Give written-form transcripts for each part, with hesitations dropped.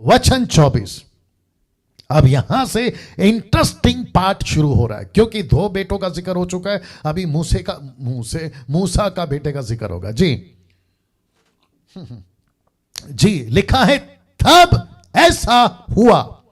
वचन 24। अब यहां से इंटरेस्टिंग पार्ट शुरू हो रहा है, क्योंकि दो बेटों का जिक्र हो चुका है, अभी मूसा का बेटे का जिक्र होगा। जी लिखा है तब ऐसा हुआ।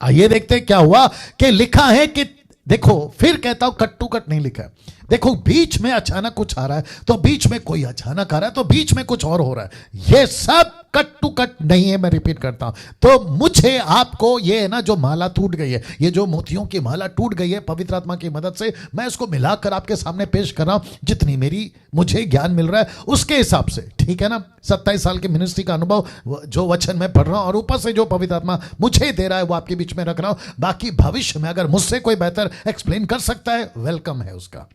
आइए देखते हैं क्या हुआ। कि लिखा है कि देखो, फिर कहता हूं कट टू कट नहीं लिखा है। देखो बीच में अचानक कुछ आ रहा है, तो बीच में कोई अचानक आ रहा है, तो बीच में कुछ और हो रहा है। ये सब कट टू कट नहीं है, मैं रिपीट करता हूं। तो मुझे आपको ये है ना, जो माला टूट गई है, ये जो मोतियों की माला टूट गई है पवित्र आत्मा की मदद से, मैं इसको मिलाकर आपके सामने पेश कर रहा हूं, जितनी मुझे ज्ञान मिल रहा है उसके हिसाब से, ठीक है ना। 27 साल की मिनिस्ट्री का अनुभव, जो वचन मैं पढ़ रहा हूं और ऊपर से जो पवित्र आत्मा मुझे दे रहा है वो आपके बीच में रख रहा हूं। बाकी भविष्य में अगर मुझसे कोई बेहतर एक्सप्लेन कर सकता है, वेलकम है उसका।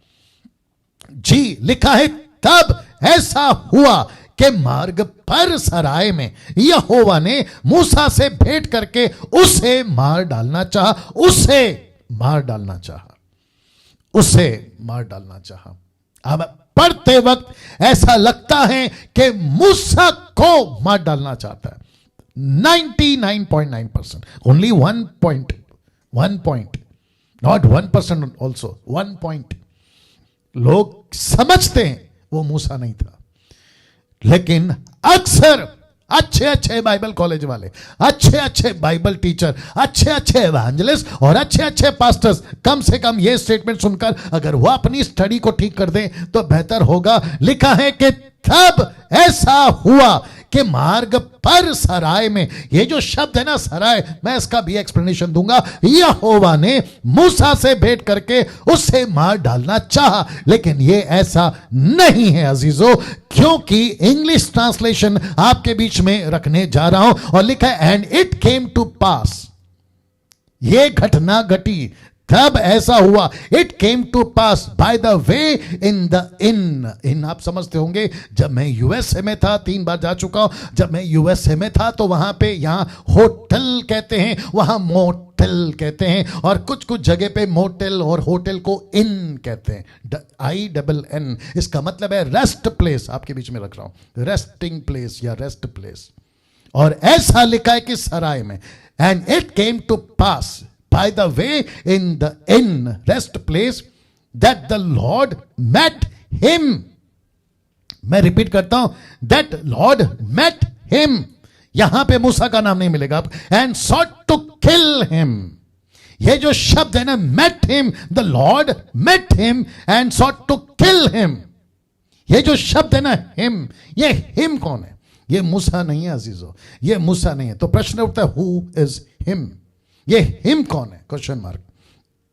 जी लिखा है तब ऐसा हुआ कि मार्ग पर सराय में यहोवा ने मूसा से भेंट करके उसे मार डालना चाहा। अब पढ़ते वक्त ऐसा लगता है कि मूसा को मार डालना चाहता है। 99.9%, only 1 point, not 1% also 1 point लोग समझते हैं वो मूसा नहीं था। लेकिन अक्सर अच्छे बाइबल कॉलेज वाले, अच्छे बाइबल टीचर, अच्छे एवेंजलिस्ट और अच्छे पास्टर्स कम से कम ये स्टेटमेंट सुनकर अगर वो अपनी स्टडी को ठीक कर दें तो बेहतर होगा। लिखा है कि तब ऐसा हुआ कि मार्ग पर सराय में, ये जो शब्द है ना सराय, मैं इसका भी एक्सप्लेनेशन दूंगा। यहोवा ने मूसा से भेंट करके उसे मार डालना चाहा, लेकिन ये ऐसा नहीं है अजीजों, क्योंकि इंग्लिश ट्रांसलेशन आपके बीच में रखने जा रहा हूं और लिखा है and it came to pass. ये घटना घटी, तब ऐसा हुआ। It came to pass by the way in the in आप समझते होंगे, जब मैं यूएसए में था, 3 बार जा चुका हूं, जब मैं यूएसए में था तो वहां पे, यहां होटल कहते हैं, वहां मोटेल कहते हैं, और कुछ जगह पे मोटेल और होटल को इन कहते हैं, INN। इसका मतलब है रेस्ट प्लेस। आपके बीच में रख रहा हूं, रेस्टिंग प्लेस या रेस्ट प्लेस। और ऐसा लिखा है कि सराय में, and it came to pass by the way in the rest place that the Lord met him। मैं रिपीट करता हूं, that Lord met him। यहां पे मूसा का नाम नहीं मिलेगा, and sought to kill him। ये जो शब्द है ना, met him, the Lord met him and sought to kill him। ये जो शब्द है ना him, ये him कौन है? ये मूसा नहीं है अजीजों, ये मूसा नहीं है। तो प्रश्न उठता है who is him? ये हिम कौन है? Question mark.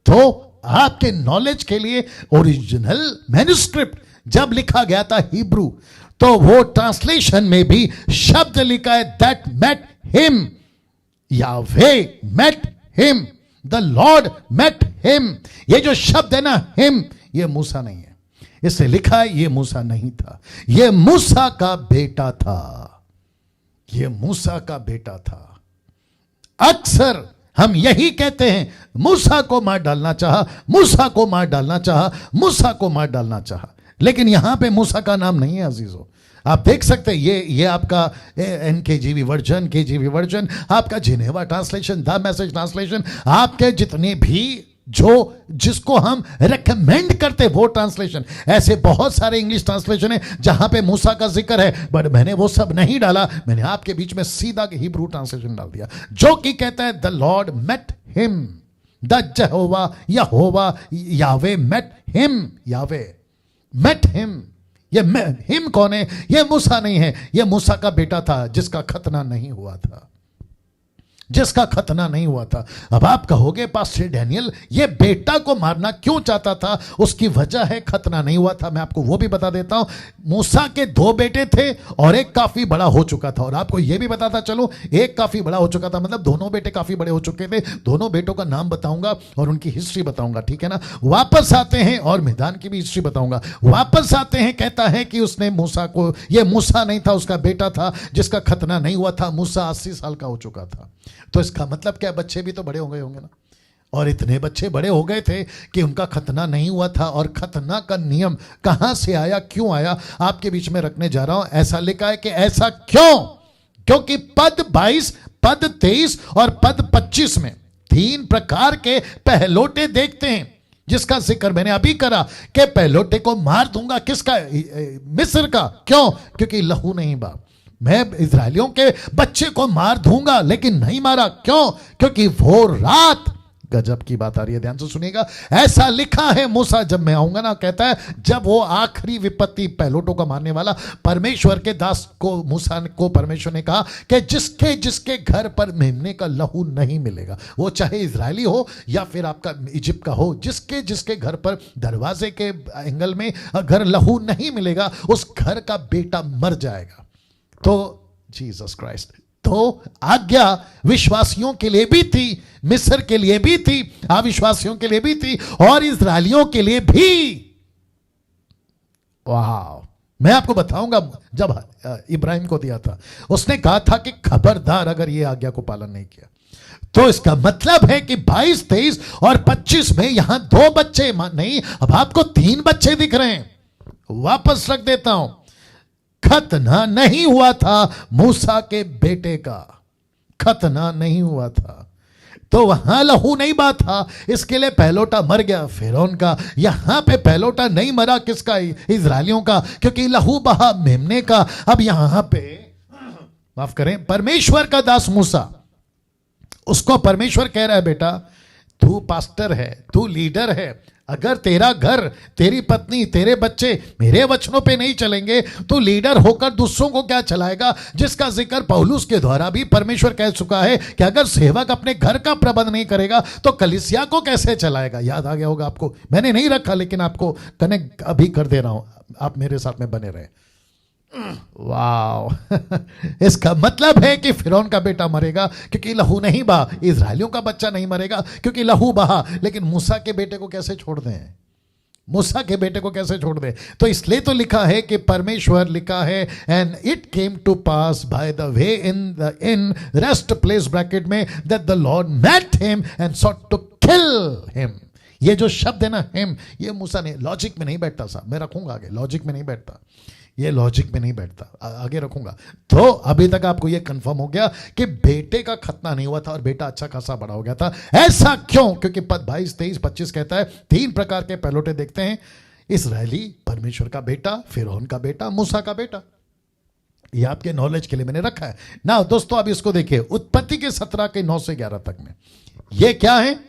तो आपके नॉलेज के लिए ओरिजिनल मैन्युस्क्रिप्ट जब लिखा गया था हिब्रू, तो वो ट्रांसलेशन में भी शब्द लिखा है that met him, Yahweh met him, the Lord met him. ये जो शब्द है ना हिम, ये मूसा नहीं है। इससे लिखा है ये मूसा नहीं था, ये मूसा का बेटा था, ये मूसा का बेटा था। अक्सर हम यही कहते हैं, मूसा को मार डालना चाहा, मूसा को मार डालना चाहा, मूसा को मार डालना चाहा, लेकिन यहां पे मूसा का नाम नहीं है अजीजों। आप देख सकते हैं ये आपका NKJV वर्जन, आपका Geneva translation, the message translation, आपके जितने भी जिसको हम रेकमेंड करते वो ट्रांसलेशन, ऐसे बहुत सारे इंग्लिश ट्रांसलेशन है जहां पे मूसा का जिक्र है, बट मैंने वो सब नहीं डाला। मैंने आपके बीच में सीधा हिब्रू ट्रांसलेशन डाल दिया, जो कि कहता है the Lord met him, the Jehovah Yahweh met him, Yahweh met him. ये हिम कौन है? ये मूसा नहीं है, ये मूसा का बेटा था जिसका खतना नहीं हुआ था, जिसका खतना नहीं हुआ था। अब आप कहोगे पास्टर डैनियल ये बेटा को मारना क्यों चाहता था? उसकी वजह है खतना नहीं हुआ था। मैं आपको वो भी बता देता हूं। मूसा के 2 बेटे थे और एक काफी बड़ा हो चुका था, और आपको ये भी बताता चलो एक काफी बड़ा हो चुका था, मतलब दोनों बेटे काफी बड़े हो चुके थे। दोनों बेटों का नाम बताऊंगा और उनकी हिस्ट्री बताऊंगा, ठीक है ना। वापस आते हैं और मैदान की भी हिस्ट्री बताऊंगा। वापस आते हैं, कहता है कि उसने मूसा को, ये मूसा नहीं था, उसका बेटा था जिसका खतना नहीं हुआ था। मूसा 80 साल का हो चुका था, तो इसका मतलब क्या, बच्चे भी तो बड़े हो गए होंगे ना। और इतने बच्चे बड़े हो गए थे कि उनका खतना नहीं हुआ था। और खतना का नियम कहां से आया, क्यों आया, आपके बीच में रखने जा रहा हूं। ऐसा लिखा है कि ऐसा क्यों, क्योंकि पद 22 पद 23 और पद 25 में 3 प्रकार के पहलोटे देखते हैं, जिसका जिक्र मैंने अभी करा कि पहलोटे को मार दूंगा। किसका? मिस्र का। क्यों? क्योंकि लहू नहीं बहा। मैं इजरायलियों के बच्चे को मार दूंगा, लेकिन नहीं मारा। क्यों? क्योंकि वो रात, गजब की बात आ रही है, ध्यान से सुनिएगा। ऐसा लिखा है मूसा, जब मैं आऊंगा ना, कहता है जब वो आखिरी विपत्ति पहलोटों को मारने वाला, परमेश्वर के दास को, मूसा को परमेश्वर ने कहा कि जिसके जिसके घर पर मेमने का लहू नहीं मिलेगा, वो चाहे इजरायली हो या फिर आपका इजिप्ट का हो, जिसके जिसके घर पर दरवाजे के एंगल में अगर लहू नहीं मिलेगा, उस घर का बेटा मर जाएगा। तो जीसस क्राइस्ट, तो आज्ञा विश्वासियों के लिए भी थी, मिस्र के लिए भी थी, अविश्वासियों के लिए भी थी, और इजरायलियों के लिए भी। वाह! मैं आपको बताऊंगा, जब इब्राहिम को दिया था, उसने कहा था कि खबरदार अगर ये आज्ञा को पालन नहीं किया। तो इसका मतलब है कि 22, 23 और 25 में यहां 2 बच्चे नहीं, अब आपको 3 बच्चे दिख रहे हैं। वापस रख देता हूं, खतना नहीं हुआ था मूसा के बेटे का, खतना नहीं हुआ था, तो वहां लहू नहीं बहा था, इसके लिए पहलोटा मर गया फिरौन का। यहां पे पहलोटा नहीं मरा, किसका? इजरायलियों का, क्योंकि लहू बहा मेमने का। अब यहां पे माफ करें, परमेश्वर का दास मूसा, उसको परमेश्वर कह रहा है, बेटा तू पास्टर है, तू लीडर है, अगर तेरा घर, तेरी पत्नी, तेरे बच्चे मेरे वचनों पे नहीं चलेंगे, तो लीडर होकर दूसरों को क्या चलाएगा? जिसका जिक्र पौलुस के द्वारा भी परमेश्वर कह चुका है कि अगर सेवक अपने घर का प्रबंध नहीं करेगा तो कलीसिया को कैसे चलाएगा? याद आ गया होगा आपको, मैंने नहीं रखा लेकिन आपको कनेक्ट अभी कर दे रहा हूं, आप मेरे साथ में बने रहे। वाह! इसका मतलब है कि फिरौन का बेटा मरेगा क्योंकि लहू नहीं बहा, इजरायलियों का बच्चा नहीं मरेगा क्योंकि लहू बहा। लेकिन मूसा के बेटे को कैसे छोड़ दें? मूसा के बेटे को कैसे छोड़ दें? तो इसलिए तो लिखा है कि परमेश्वर, लिखा है, and it came to pass by the way in rest place bracket में, that the Lord met him and sought to kill him. ये जो शब्द है ना, हिम, ये मूसा ने, लॉजिक में नहीं बैठता साहब, मैं रखूंगा आगे, लॉजिक में नहीं बैठता, ये लॉजिक में नहीं बैठता, आगे रखूंगा। तो अभी तक आपको ये कंफर्म हो गया कि बेटे का खतना नहीं हुआ था और बेटा अच्छा खासा बड़ा हो गया था। ऐसा क्यों? क्योंकि पद 22, 23, 25 कहता है 3 प्रकार के पहलोटे देखते हैं, इस्राएली, परमेश्वर का बेटा, फिरौन का बेटा, मूसा का बेटा। ये आपके नॉलेज के लिए मैंने रखा है ना। दोस्तों अब इसको देखिए, उत्पत्ति के 17 के 9 से 11 तक में ये क्या है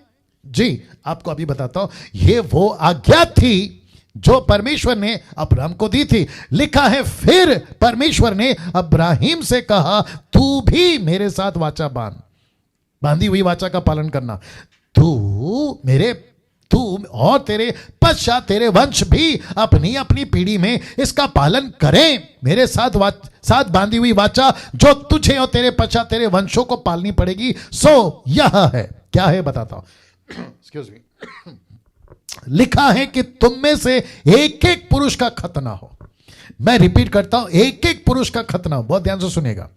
जी, आपको अभी बताता हूं। ये वो आज्ञा थी जो परमेश्वर ने अब्राहम को दी थी। लिखा है, फिर परमेश्वर ने अब्राहिम से कहा, तू भी मेरे साथ वाचा बांधी हुई वाचा का पालन करना, तू और तेरे पश्चात तेरे वंश भी अपनी अपनी पीढ़ी में इसका पालन करें, मेरे साथ बांधी हुई वाचा जो तुझे और तेरे पश्चात तेरे वंशों को पालनी पड़ेगी, सो यह है। क्या है बताता हूं, एक्सक्यूज मी। लिखा है कि तुम में से एक एक पुरुष का खतना हो। मैं रिपीट करता हूं, एक एक पुरुष का खतना हो। बहुत ध्यान से सुनेगा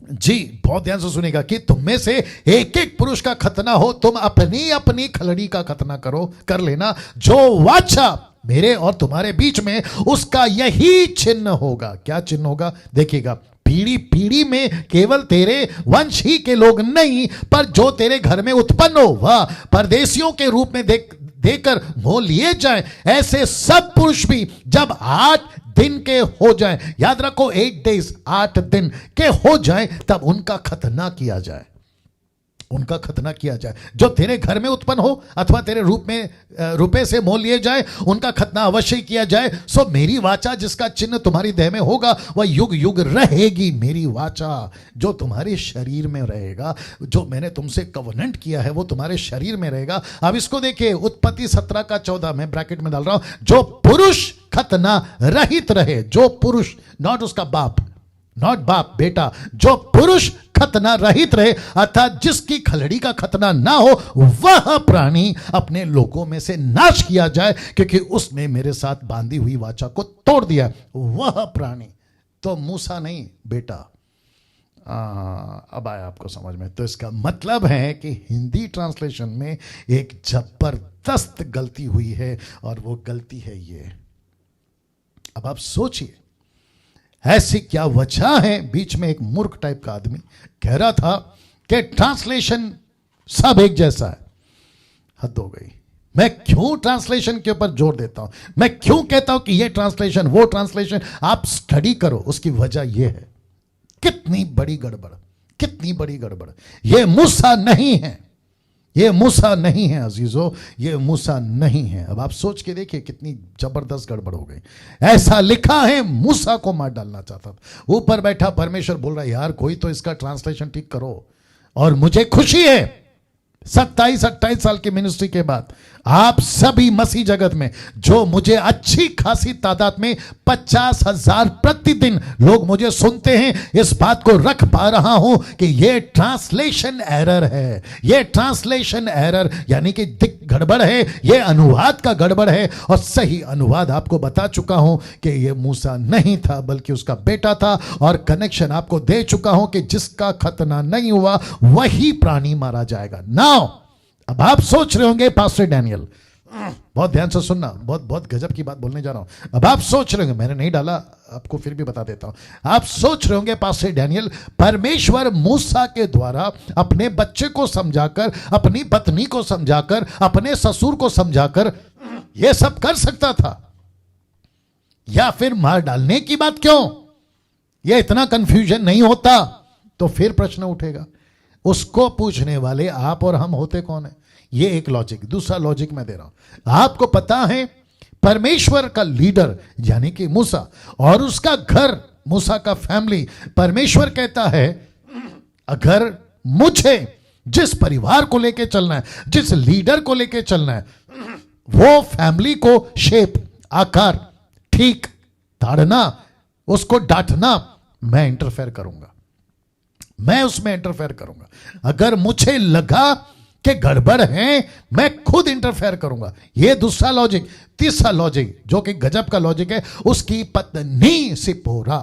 जी, बहुत ध्यान से सुनेगा कि तुम में से एक एक पुरुष का खतना हो। तुम अपनी अपनी खलड़ी का खतना कर लेना, जो वाचा मेरे और तुम्हारे बीच में, उसका यही चिन्ह होगा। क्या चिन्ह होगा? देखिएगा, पीढ़ी पीढ़ी में केवल तेरे वंश ही के लोग नहीं, पर जो तेरे घर में उत्पन्न हो वह परदेशियों के रूप में देकर मोल लिए जाएं, ऐसे सब पुरुष भी जब 8 दिन के हो जाएं, याद रखो 8 डेज, 8 दिन के हो जाएं, तब उनका खतना किया जाए, उनका खतना किया जाए। जो तेरे घर में उत्पन्न हो अथवा तेरे रुपए से मोल लिए जाए, उनका खतना अवश्य किया जाए। सो मेरी वाचा जिसका चिन्ह तुम्हारी देह में होगा वह युग युग रहेगी। मेरी वाचा जो तुम्हारे शरीर में रहेगा, जो मैंने तुमसे कवनेंट किया है वो तुम्हारे शरीर में रहेगा। अब इसको देखिए, उत्पत्ति 17 का 14 में ब्रैकेट में डाल रहा हूं, जो पुरुष खतना रहित रहे, जो पुरुष, नॉट उसका बाप, नॉट बाप बेटा, जो पुरुष खतना रहित रहे, अर्थात जिसकी खलड़ी का खतना ना हो, वह प्राणी अपने लोगों में से नाश किया जाए, क्योंकि उसने मेरे साथ बांधी हुई वाचा को तोड़ दिया। वह प्राणी तो मूसा नहीं बेटा। अब आया आपको समझ में। तो इसका मतलब है कि हिंदी ट्रांसलेशन में एक जबरदस्त गलती हुई है, और वो गलती है ये। अब आप सोचिए, ऐसी क्या वजह है? बीच में एक मूर्ख टाइप का आदमी कह रहा था कि ट्रांसलेशन सब एक जैसा है। हद हो गई। मैं क्यों ट्रांसलेशन के ऊपर जोर देता हूं? मैं क्यों कहता हूं कि ये ट्रांसलेशन वो ट्रांसलेशन? आप स्टडी करो, उसकी वजह यह है। कितनी बड़ी गड़बड़, कितनी बड़ी गड़बड़। ये मूसा नहीं है, ये मूसा नहीं है अजीजों, ये मूसा नहीं है। अब आप सोच के देखिए कितनी जबरदस्त गड़बड़ हो गई। ऐसा लिखा है मूसा को मार डालना चाहता था। ऊपर बैठा परमेश्वर बोल रहा है यार कोई तो इसका ट्रांसलेशन ठीक करो। और मुझे खुशी है 27-28 साल की मिनिस्ट्री के बाद आप सभी मसीह जगत में, जो मुझे अच्छी खासी तादाद में 50,000 प्रतिदिन लोग मुझे सुनते हैं, इस बात को रख पा रहा हूं कि यह ट्रांसलेशन एरर है। यह ट्रांसलेशन एरर यानी कि गड़बड़ है, यह अनुवाद का गड़बड़ है। और सही अनुवाद आपको बता चुका हूं कि यह मूसा नहीं था बल्कि उसका बेटा था। और कनेक्शन आपको दे चुका हूं कि जिसका खतना नहीं हुआ वही प्राणी मारा जाएगा। नाउ अब आप सोच रहे होंगे पास्टर डैनियल, बहुत ध्यान से सुनना, बहुत गजब की बात बोलने जा रहा हूं। अब आप सोच रहे होंगे, मैंने नहीं डाला आपको फिर भी बता देता हूं। आप सोच रहे होंगे पास्टर डैनियल, परमेश्वर मूसा के द्वारा अपने बच्चे को समझाकर, अपनी पत्नी को समझाकर, अपने ससुर को समझाकर यह सब कर सकता था, या फिर मार डालने की बात क्यों? यह इतना कंफ्यूजन नहीं होता। तो फिर प्रश्न उठेगा, उसको पूछने वाले आप और हम होते कौन है? ये एक लॉजिक। दूसरा लॉजिक मैं दे रहा हूं। आपको पता है परमेश्वर का लीडर यानी कि मूसा और उसका घर, मूसा का फैमिली, परमेश्वर कहता है अगर मुझे जिस परिवार को लेके चलना है, जिस लीडर को लेके चलना है, वो फैमिली को शेप, आकार ठीक ताड़ना, उसको डांटना, मैं इंटरफेयर करूंगा, मैं उसमें इंटरफेयर करूंगा। अगर मुझे लगा कि गड़बड़ है, मैं खुद इंटरफेयर करूंगा। यह दूसरा लॉजिक। तीसरा लॉजिक जो कि गजब का लॉजिक है, उसकी पत्नी सिपोरा।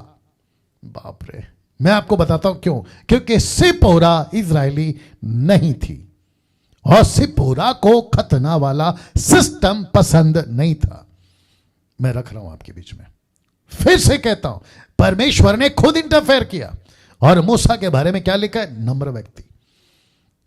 बाप रे, मैं आपको बताता हूं क्यों। क्योंकि सिपोरा इजरायली नहीं थी और सिपोरा को खतना वाला सिस्टम पसंद नहीं था। मैं रख रहा हूं आपके बीच में, फिर से कहता हूं, परमेश्वर ने खुद इंटरफेयर किया। और मूसा के बारे में क्या लिखा है? नम्र व्यक्ति।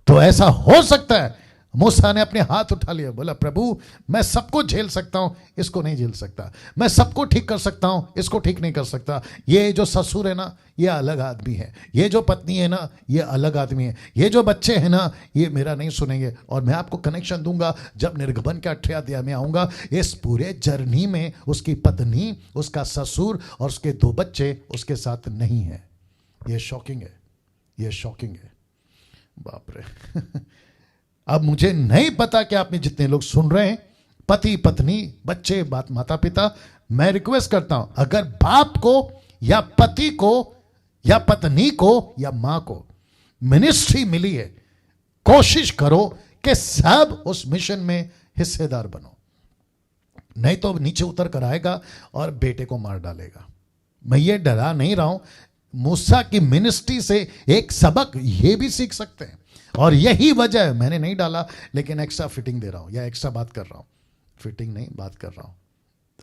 तो ऐसा हो सकता है मूसा ने अपने हाथ उठा लिया, बोला प्रभु मैं सबको झेल सकता हूं, इसको नहीं झेल सकता। मैं सबको ठीक कर सकता हूं, इसको ठीक नहीं कर सकता। ये जो ससुर है ना, ये अलग आदमी है। ये जो पत्नी है ना, ये अलग आदमी है। ये जो बच्चे हैं ना, ये मेरा नहीं सुनेंगे। और मैं आपको कनेक्शन दूंगा जब निर्गमन के 8वें अध्याय में आऊंगा। इस पूरे जर्नी में उसकी पत्नी, उसका ससुर और उसके 2 बच्चे उसके साथ नहीं है। ये शॉकिंग है, ये शॉकिंग है। बाप रे। अब मुझे नहीं पता कि आप में जितने लोग सुन रहे हैं, पति पत्नी बच्चे माता पिता, मैं रिक्वेस्ट करता हूं, अगर बाप को या पति को या पत्नी को या मां को मिनिस्ट्री मिली है, कोशिश करो कि सब उस मिशन में हिस्सेदार बनो। नहीं तो नीचे उतर कर आएगा और बेटे को मार डालेगा। मैं ये डरा नहीं रहा हूं। मूसा की मिनिस्ट्री से एक सबक ये भी सीख सकते हैं। और यही वजह है, मैंने नहीं डाला लेकिन एक्स्ट्रा फिटिंग दे रहा हूं या एक्स्ट्रा बात कर रहा हूं। फिटिंग नहीं, बात कर रहा हूं,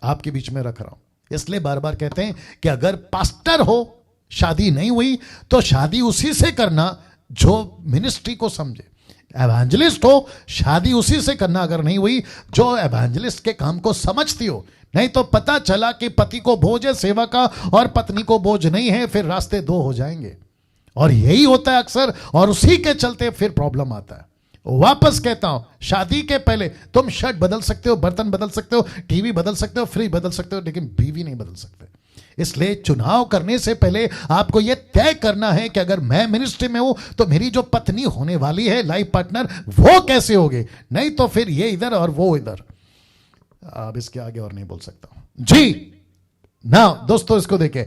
आपके बीच में रख रहा हूं। इसलिए बार बार कहते हैं कि अगर पास्टर हो, शादी नहीं हुई तो शादी उसी से करना जो मिनिस्ट्री को समझे। एवेंजलिस्ट हो, शादी उसी से करना अगर नहीं हुई जो एवेंजलिस्ट के काम को समझती हो। नहीं तो पता चला कि पति को बोझ है सेवा का और पत्नी को बोझ नहीं है, फिर रास्ते 2 हो जाएंगे। और यही होता है अक्सर, और उसी के चलते फिर प्रॉब्लम आता है। वापस कहता हूं, शादी के पहले तुम शर्ट बदल सकते हो, बर्तन बदल सकते हो, टीवी बदल सकते हो, फ्रिज बदल सकते हो, लेकिन बीवी नहीं बदल सकते। इसलिए चुनाव करने से पहले आपको यह तय करना है कि अगर मैं मिनिस्ट्री में हूं तो मेरी जो पत्नी होने वाली है, लाइफ पार्टनर, वो कैसे होगे। नहीं तो फिर ये इधर और वो इधर। अब इसके आगे और नहीं बोल सकता जी ना। दोस्तों इसको देखें,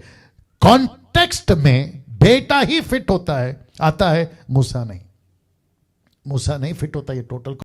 कॉन्टेक्स्ट में बेटा ही फिट होता है, आता है, मूसा नहीं। मूसा नहीं फिट होता, ये टोटल